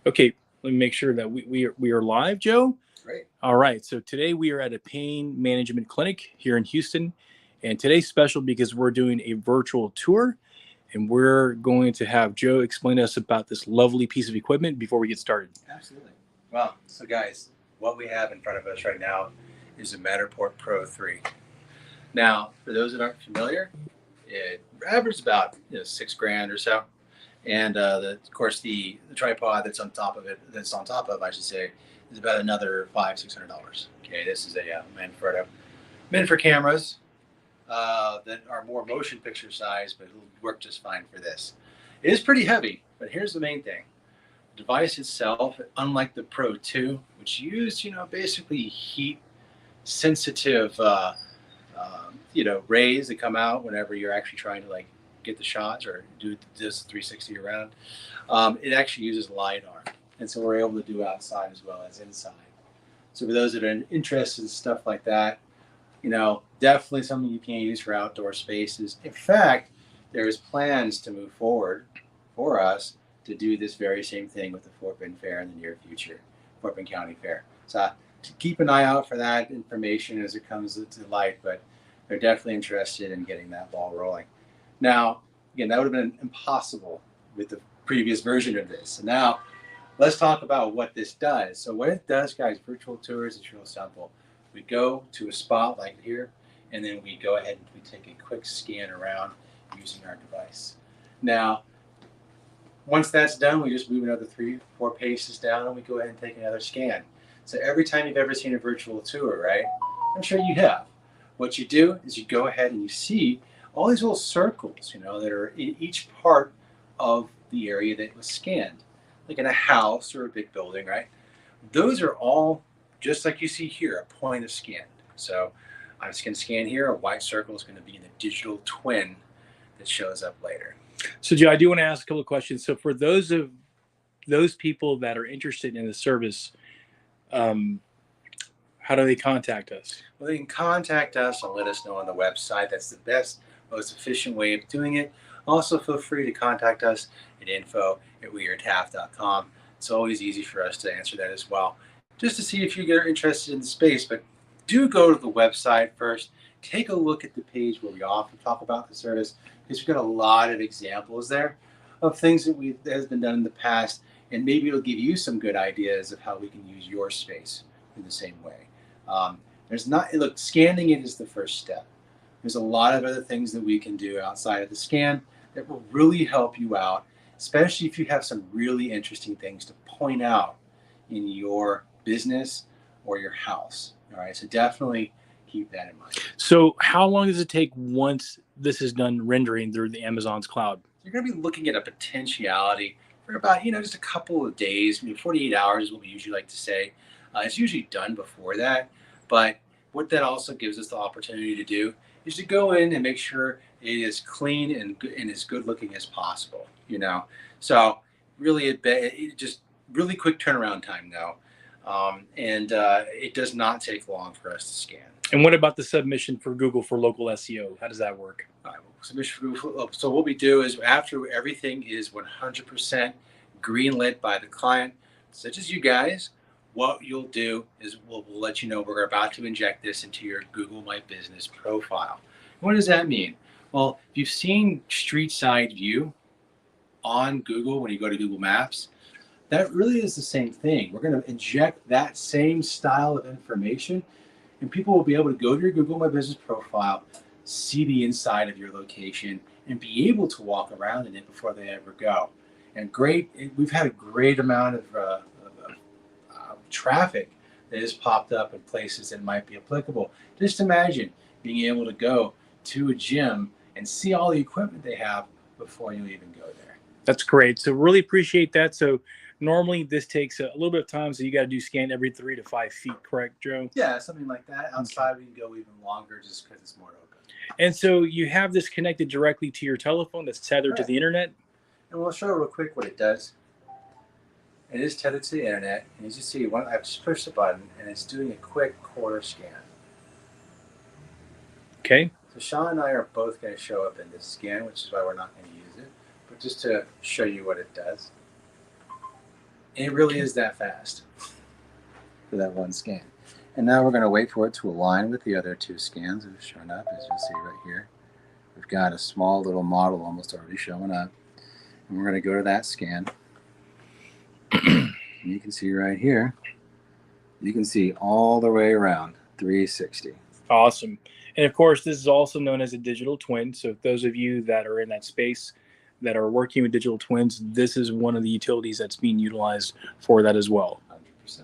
Okay, let me make sure that we are live, Joe. Great. All right, so today we are at a pain management clinic here in Houston, and today's special because we're doing a virtual tour, and we're going to have Joe explain to us about this lovely piece of equipment before we get started. Absolutely. Well, so guys, what we have in front of us right now is a Matterport Pro 3. Now, for those that aren't familiar, it averages about $6,000 or so. And of course, the tripod that's on top of, I should say, is about another $500-$600. Okay, this is a meant for cameras that are more motion picture size, but it'll work just fine for this. It is pretty heavy, but here's the main thing: the device itself, unlike the Pro 2, which used basically heat sensitive rays that come out whenever you're actually trying to get the shots or do this 360 around. It actually uses LiDAR, and so we're able to do outside as well as inside. So for those that are interested in stuff like that, definitely something you can use for outdoor spaces. In fact, there's plans to move forward for us to do this very same thing with the Fort Bend Fair in the near future, Fort Bend County Fair. So to keep an eye out for that information as it comes to light, but they're definitely interested in getting that ball rolling. Now, again, that would have been impossible with the previous version of this. So now, let's talk about what this does. So what it does, guys, virtual tours, it's real simple. We go to a spot like here, and then we go ahead and we take a quick scan around using our device. Now, once that's done, we just move another 3-4 paces down, and we go ahead and take another scan. So every time you've ever seen a virtual tour, right? I'm sure you have. What you do is you go ahead and you see all these little circles, that are in each part of the area that was scanned, like in a house or a big building, right? Those are all just like you see here, a point of scan. So I'm just going to scan here. A white circle is going to be in the digital twin that shows up later. So, Joe, I do want to ask a couple of questions. So for those people that are interested in the service, how do they contact us? Well, they can contact us and let us know on the website. That's the best, most efficient way of doing it. Also, feel free to contact us at info@wearetaf.com. It's always easy for us to answer that as well, just to see if you're interested in the space. But do go to the website first. Take a look at the page where we often talk about the service, because we've got a lot of examples there of things that has been done in the past, and maybe it'll give you some good ideas of how we can use your space in the same way. Scanning it is the first step. There's a lot of other things that we can do outside of the scan that will really help you out, especially if you have some really interesting things to point out in your business or your house. All right, so definitely keep that in mind. So how long does it take once this is done rendering through the Amazon's cloud? You're going to be looking at a potentiality for about, just a couple of days. 48 hours is what we usually like to say. It's usually done before that, but what that also gives us the opportunity to do is to go in and make sure it is clean and as good looking as possible. So really, it just really quick turnaround time though, and it does not take long for us to scan. And what about the submission for Google for local SEO? How does that work? Submission for Google. So what we do is after everything is 100% greenlit by the client, such as you guys, what you'll do is we'll let you know we're about to inject this into your Google My Business profile. What does that mean? Well, if you've seen street side view on Google when you go to Google Maps, that really is the same thing. We're going to inject that same style of information, and people will be able to go to your Google My Business profile, see the inside of your location, and be able to walk around in it before they ever go. And we've had a great amount of traffic that has popped up in places that might be applicable. Just imagine being able to go to a gym and see all the equipment they have before you even go there. That's great. So really appreciate that. So normally this takes a little bit of time, so you got to do scan every 3 to 5 feet, correct, Joe? Yeah, something like that. Outside, we can go even longer just because it's more open. And so you have this connected directly to your telephone that's tethered to the internet? And we'll show real quick what it does. It is tethered to the internet, and as you see, I've just pushed the button, and it's doing a quick quarter scan. Okay. So Sean and I are both going to show up in this scan, which is why we're not going to use it, but just to show you what it does. And it really is that fast for that one scan. And now we're going to wait for it to align with the other two scans that have shown up, as you'll see right here. We've got a small little model almost already showing up. And we're going to go to that scan. And you can see right here, you can see all the way around 360. Awesome. And of course, this is also known as a digital twin. So those of you that are in that space that are working with digital twins, this is one of the utilities that's being utilized for that as well. 100%.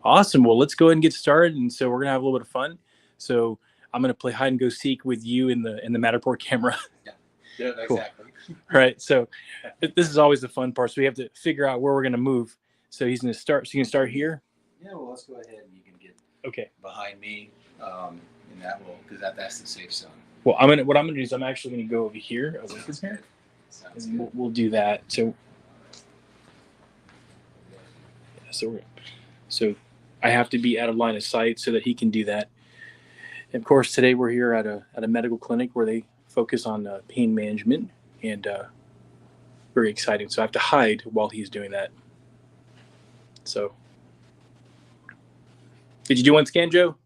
Awesome. Well, let's go ahead and get started. And so we're going to have a little bit of fun. So I'm going to play hide and go seek with you in the Matterport camera. Yeah, Cool. exactly. Right. So this is always the fun part. So we have to figure out where we're going to move. So he's going to start. So you can start here. Yeah, well, let's go ahead and you can get Okay. behind me, and that will, because that's the safe zone. Well, what I'm going to do is I'm actually going to go over here, away from here, Sounds and good. we'll do that. So, so I have to be out of line of sight so that he can do that. And of course, today we're here at a medical clinic where they focus on pain management, and very exciting. So I have to hide while he's doing that. So, did you do one scan, Joe?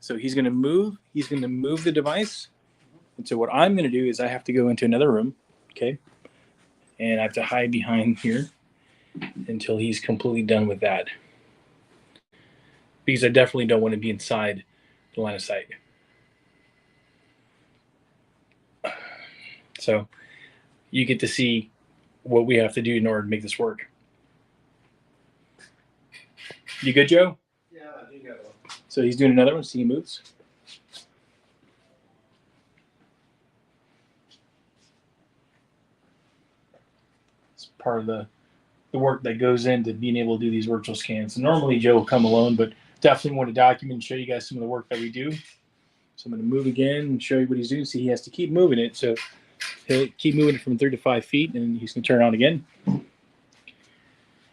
So he's going to move. He's going to move the device. And so what I'm going to do is I have to go into another room, okay? And I have to hide behind here until he's completely done with that. Because I definitely don't want to be inside the line of sight. So you get to see what we have to do in order to make this work. You good, Joe? Yeah, I think I will. So he's doing another one. See, he moves. It's part of the work that goes into being able to do these virtual scans. And normally Joe will come alone, but definitely want to document and show you guys some of the work that we do. So I'm going to move again and show you what he's doing. See, he has to keep moving it. So he'll keep moving it from 3 to 5 feet, and he's going to turn it on again. We're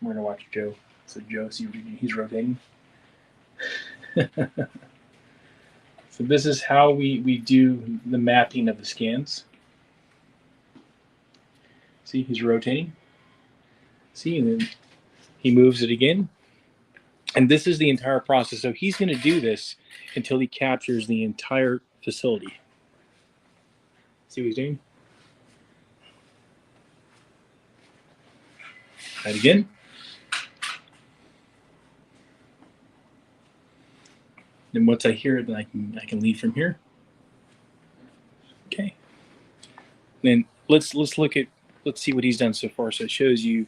going to watch Joe. So Joe, see, he's rotating. So this is how we do the mapping of the scans. See, he's rotating. See, and then he moves it again. And this is the entire process. So he's going to do this until he captures the entire facility. See what he's doing? Try it again. Then once I hear it, then I can lead from here. Okay. Then let's see what he's done so far. So it shows you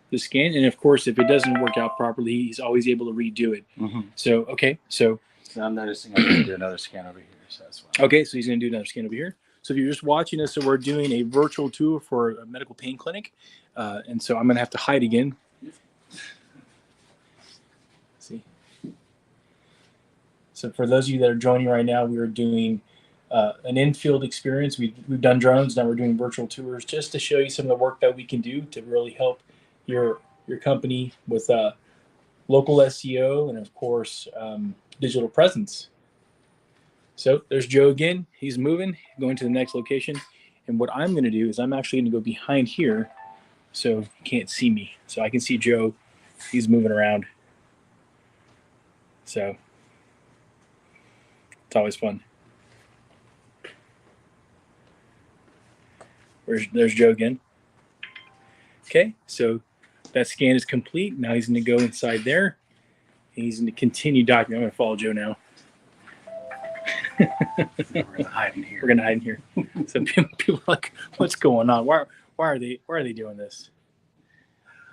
the scan, and of course, if it doesn't work out properly, he's always able to redo it. Mm-hmm. So okay, so I'm noticing I'm going to do another scan over here, so that's why. Okay, so he's going to do another scan over here. So if you're just watching this, so we're doing a virtual tour for a medical pain clinic, and so I'm going to have to hide again. See. So for those of you that are joining right now, we are doing an in-field experience. We've done drones, now we're doing virtual tours just to show you some of the work that we can do to really help your company with local SEO and of course digital presence. So there's Joe again. He's moving, going to the next location. And what I'm going to do is I'm actually going to go behind here so you can't see me. So I can see Joe. He's moving around. So it's always fun. There's Joe again. Okay, so that scan is complete. Now he's going to go inside there. And he's going to continue documenting. I'm going to follow Joe now. We're going to hide in here. We're going to hide in here. So people are like, what's going on? Why are they doing this?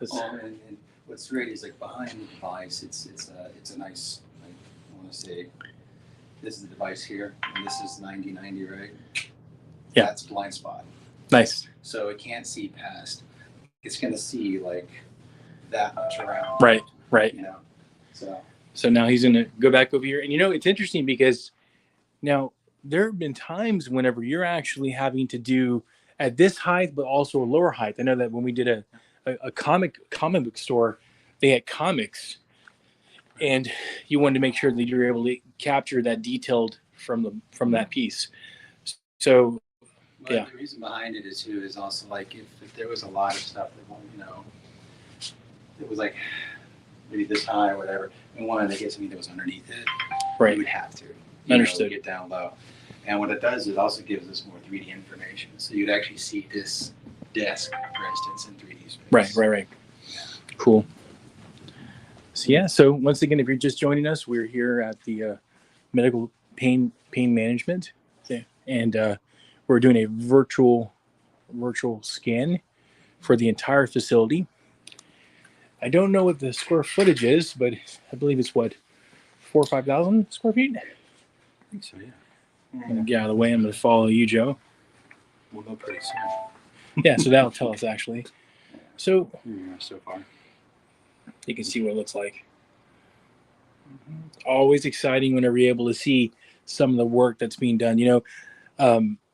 And what's great is like behind the device, it's a nice, like, I want to say, this is the device here, and this is 90/90, right? Yeah. That's blind spot. Nice. So it can't see past. It's going to see like that much around. Right. You know. So now he's going to go back over here, and it's interesting because now there have been times whenever you're actually having to do at this height, but also a lower height. I know that when we did a comic book store, they had comics, and you wanted to make sure that you're able to capture that detailed from that piece. So, But yeah. the reason behind it is also like if there was a lot of stuff that that was like maybe this high or whatever, and wanted to get something that was underneath it, Right. you would have to. Understood. Get down low. And what it does, it also gives us more 3D information. So you'd actually see this desk, for instance, in 3D space. Right. Cool. So yeah, so once again, if you're just joining us, we're here at the medical pain management, and we're doing a virtual scan for the entire facility. I don't know what the square footage is, but I believe it's what, 4,000 or 5,000 square feet. I think so, yeah. I'm gonna get out of the way. I'm going to follow you, Joe. We'll go pretty soon. Yeah, so that'll tell us actually. So so far, you can see what it looks like. Always exciting whenever you're able to see some of the work that's being done.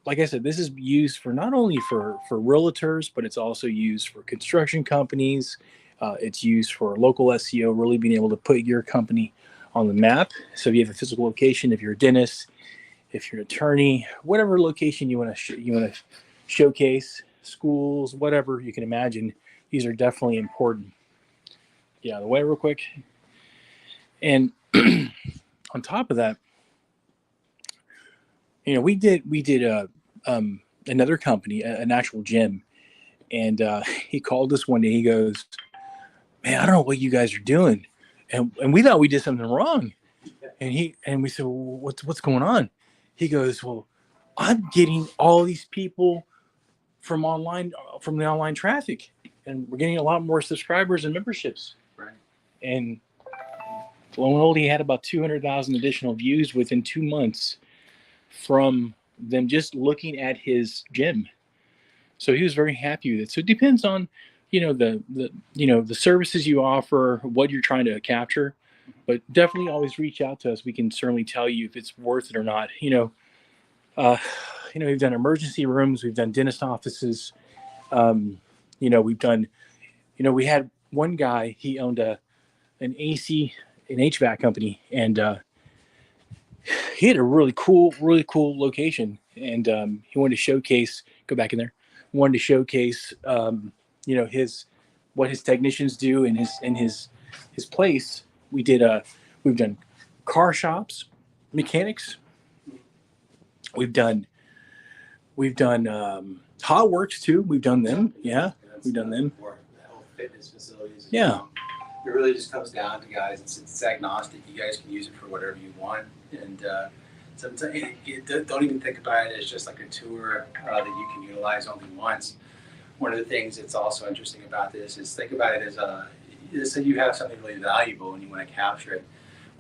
Like I said, this is used for not only for realtors, but it's also used for construction companies. It's used for local SEO, really being able to put your company on the map. So if you have a physical location, if you're a dentist, if you're an attorney, whatever location you want to showcase, schools, whatever you can imagine, these are definitely important. Get out of the way real quick. And on top of that, we did another company, an actual gym, and he called us one day. He goes, "Man, I don't know what you guys are doing," and we thought we did something wrong. And we said, well, "What's going on?" He goes, "Well, I'm getting all these people from the online traffic, and we're getting a lot more subscribers and memberships." Right. And lo and behold, he had about 200,000 additional views within 2 months from them just looking at his gym. So he was very happy with it. So it depends on, the services you offer, what you're trying to capture, but definitely always reach out to us. We can certainly tell you if it's worth it or not. We've done emergency rooms, we've done dentist offices. We've done, we had one guy, he owned an HVAC company, and he had a really cool location, and he wanted to showcase. Go back in there. Wanted to showcase, what his technicians do in his place. We've done car shops, mechanics. We've done hot works too. We've done them. Yeah, we've done them. Health fitness facilities. Yeah. It really just comes down to, guys, it's agnostic. You guys can use it for whatever you want, and sometimes don't even think about it as just like a tour that you can utilize only once. One of the things that's also interesting about this is think about it as say you have something really valuable and you want to capture it.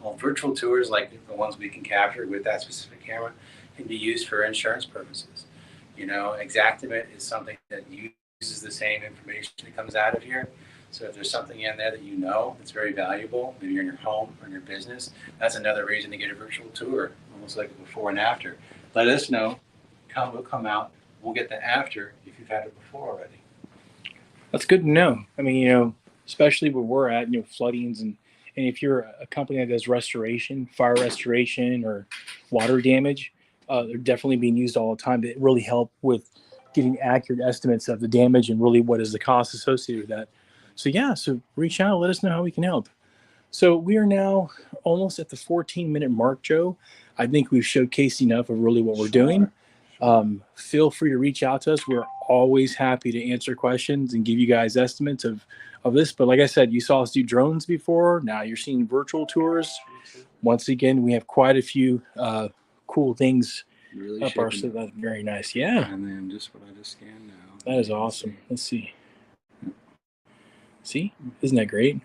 Well, virtual tours like the ones we can capture with that specific camera can be used for insurance purposes. Xactimate is something that uses the same information that comes out of here. So if there's something in there that that's very valuable, maybe you're in your home or in your business, that's another reason to get a virtual tour, almost like a before and after. Let us know. We'll come out. We'll get the after if you've had it before already. That's good to know. I mean, especially where we're at, floodings, and if you're a company that does restoration, fire restoration, or water damage, they're definitely being used all the time to really help with getting accurate estimates of the damage and really what is the cost associated with that. So reach out, let us know how we can help. So we are now almost at the 14-minute mark, Joe. I think we've showcased enough of really what we're doing. Feel free to reach out to us. We're always happy to answer questions and give you guys estimates of this. But like I said, you saw us do drones before. Now you're seeing virtual tours. Once again, we have quite a few cool things Really up our sleeve. That's very nice. Yeah. And then just what I just scanned now. That is awesome. Let's see. See? Isn't that great?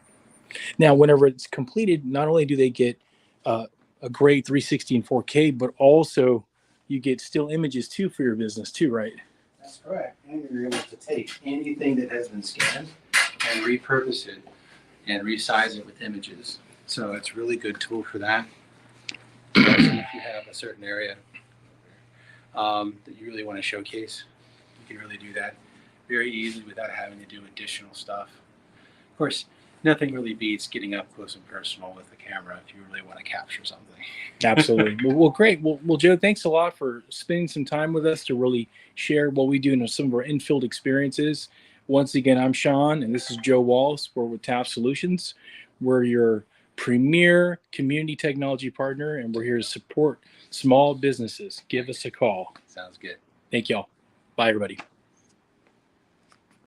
Now, whenever it's completed, not only do they get a great 360 and 4K, but also you get still images too for your business too, right? That's correct. And you're able to take anything that has been scanned and repurpose it and resize it with images. So it's a really good tool for that. If you have a certain area that you really want to showcase, you can really do that very easily without having to do additional stuff. Of course, nothing really beats getting up close and personal with the camera if you really want to capture something. Absolutely. Well, great. Well, Joe, thanks a lot for spending some time with us to really share what we do and some of our in-field experiences. Once again, I'm Sean, and this is Joe Wallace. We're with TAF Solutions. We're your premier community technology partner, and we're here to support small businesses. Give us a call. Sounds good. Thank y'all. Bye, everybody.